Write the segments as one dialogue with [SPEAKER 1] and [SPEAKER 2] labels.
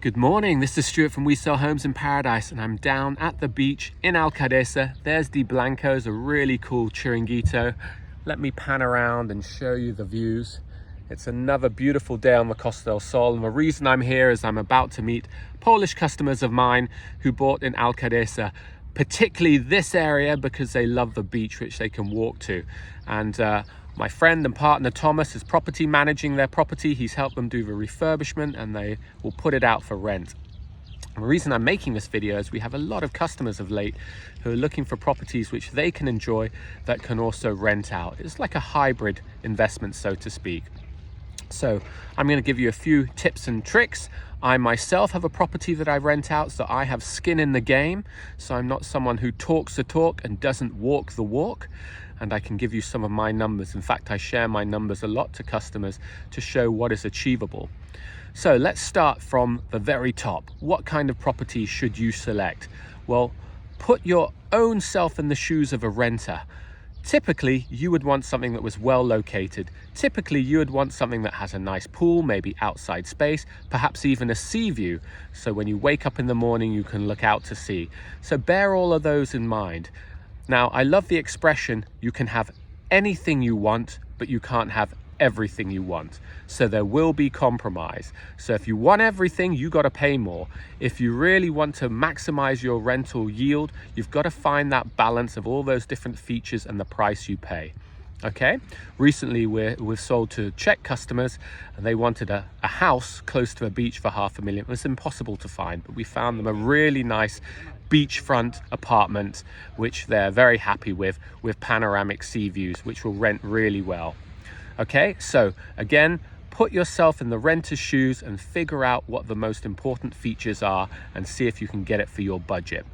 [SPEAKER 1] Good morning, this is Stuart from We Sell Homes in Paradise, and I'm down at the beach in Alcadesa. There's the Blancos, a really cool chiringuito. Let me pan around and show you the views. It's another beautiful day on the Costa del Sol, and the reason I'm here is I'm about to meet Polish customers of mine who bought in Alcadesa, particularly this area because they love the beach which they can walk to. And my friend and partner Thomas is property managing their property. He's helped them do the refurbishment and they will put it out for rent. And the reason I'm making this video is we have a lot of customers of late who are looking for properties which they can enjoy that can also rent out. It's like a hybrid investment, so to speak. So I'm going to give you a few tips and tricks. I myself have a property that I rent out, so I have skin in the game. So I'm not someone who talks the talk and doesn't walk the walk. And I can give you some of my numbers. In fact, I share my numbers a lot to customers to show what is achievable. So let's start from the very top. What kind of property should you select? Well, put your own self in the shoes of a renter. Typically, you would want something that was well located. Typically, you would want something that has a nice pool, maybe outside space, perhaps even a sea view. So when you wake up in the morning, you can look out to sea. So bear all of those in mind. Now, I love the expression, you can have anything you want, but you can't have everything you want. So there will be compromise. So if you want everything, you got to pay more. If you really want to maximize your rental yield, you've got to find that balance of all those different features and the price you pay. Okay, recently we've sold to Czech customers and they wanted a house close to a beach for $500,000. It was impossible to find, but we found them a really nice beachfront apartment which they're very happy with panoramic sea views, which will rent really well. Okay, so again, put yourself in the renter's shoes and figure out what the most important features are and see if you can get it for your budget.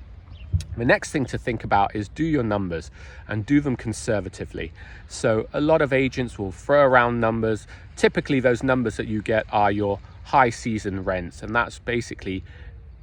[SPEAKER 1] The next thing to think about is do your numbers and do them conservatively. So a lot of agents will throw around numbers. Typically those numbers that you get are your high season rents, and that's basically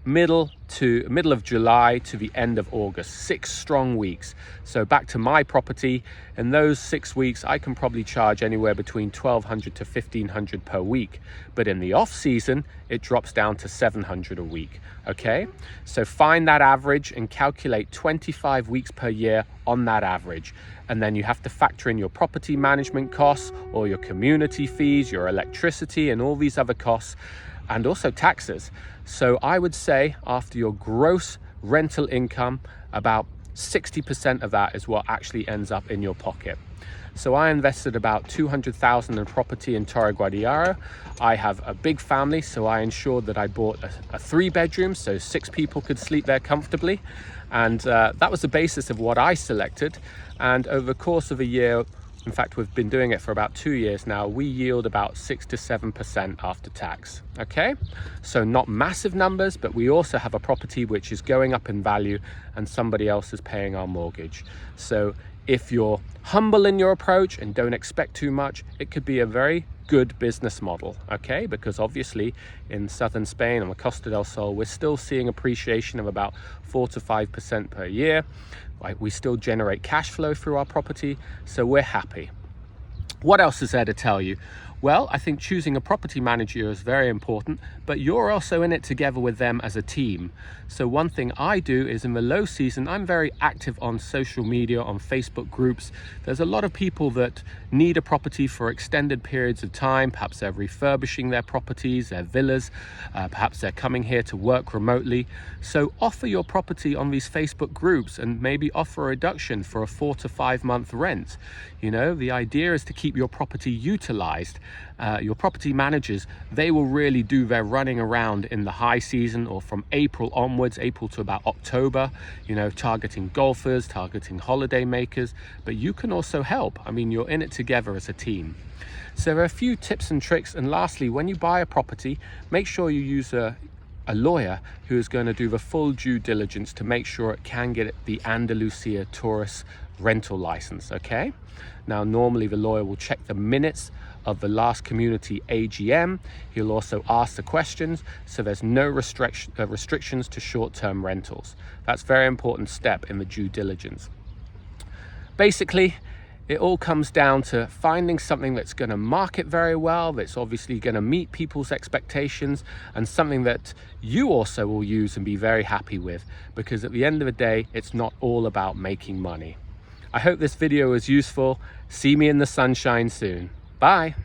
[SPEAKER 1] middle of July to the end of August, 6 strong weeks. So back to my property, in those 6 weeks I can probably charge anywhere between $1,200 to $1,500 per week, but in the off season it drops down to $700 a week. Okay, so find that average and calculate 25 weeks per year on that average, and then you have to factor in your property management costs or your community fees, your electricity and all these other costs, and also taxes. So I would say after your gross rental income, about 60% of that is what actually ends up in your pocket. So I invested about $200,000 in property in Torre Guadiaro. I have a big family, so I ensured that I bought a 3-bedroom, so 6 people could sleep there comfortably. And that was the basis of what I selected. And over the course of a year, in fact, we've been doing it for about 2 years now, we yield about 6 to 7% after tax. Okay, so not massive numbers, but we also have a property which is going up in value and somebody else is paying our mortgage. So if you're humble in your approach and don't expect too much, it could be a very good business model. Okay, because obviously in southern Spain on the Costa del Sol, we're still seeing appreciation of about 4 to 5% per year. We still generate cash flow through our property, so we're happy. What else is there to tell you? Well, I think choosing a property manager is very important, but you're also in it together with them as a team. So one thing I do is in the low season, I'm very active on social media, on Facebook groups. There's a lot of people that need a property for extended periods of time. Perhaps they're refurbishing their properties, their villas, perhaps they're coming here to work remotely. So offer your property on these Facebook groups and maybe offer a reduction for a 4 to 5 month rent. You know, the idea is to keep your property utilized. Your property managers, they will really do their running around in the high season or from April onwards, April to about October, you know, targeting golfers, targeting holiday makers, but you can also help. I mean, you're in it together as a team. So there are a few tips and tricks. And lastly, when you buy a property, make sure you use a lawyer who is going to do the full due diligence to make sure it can get the Andalusia tourist rental license. Okay, now normally the lawyer will check the minutes of the last community AGM. He'll also ask the questions, so there's no restrictions to short-term rentals. That's a very important step in the due diligence. Basically, It all comes down to finding something that's going to market very well, that's obviously going to meet people's expectations, and something that you also will use and be very happy with, because at the end of the day, it's not all about making money. I hope this video was useful. See me in the sunshine soon. Bye.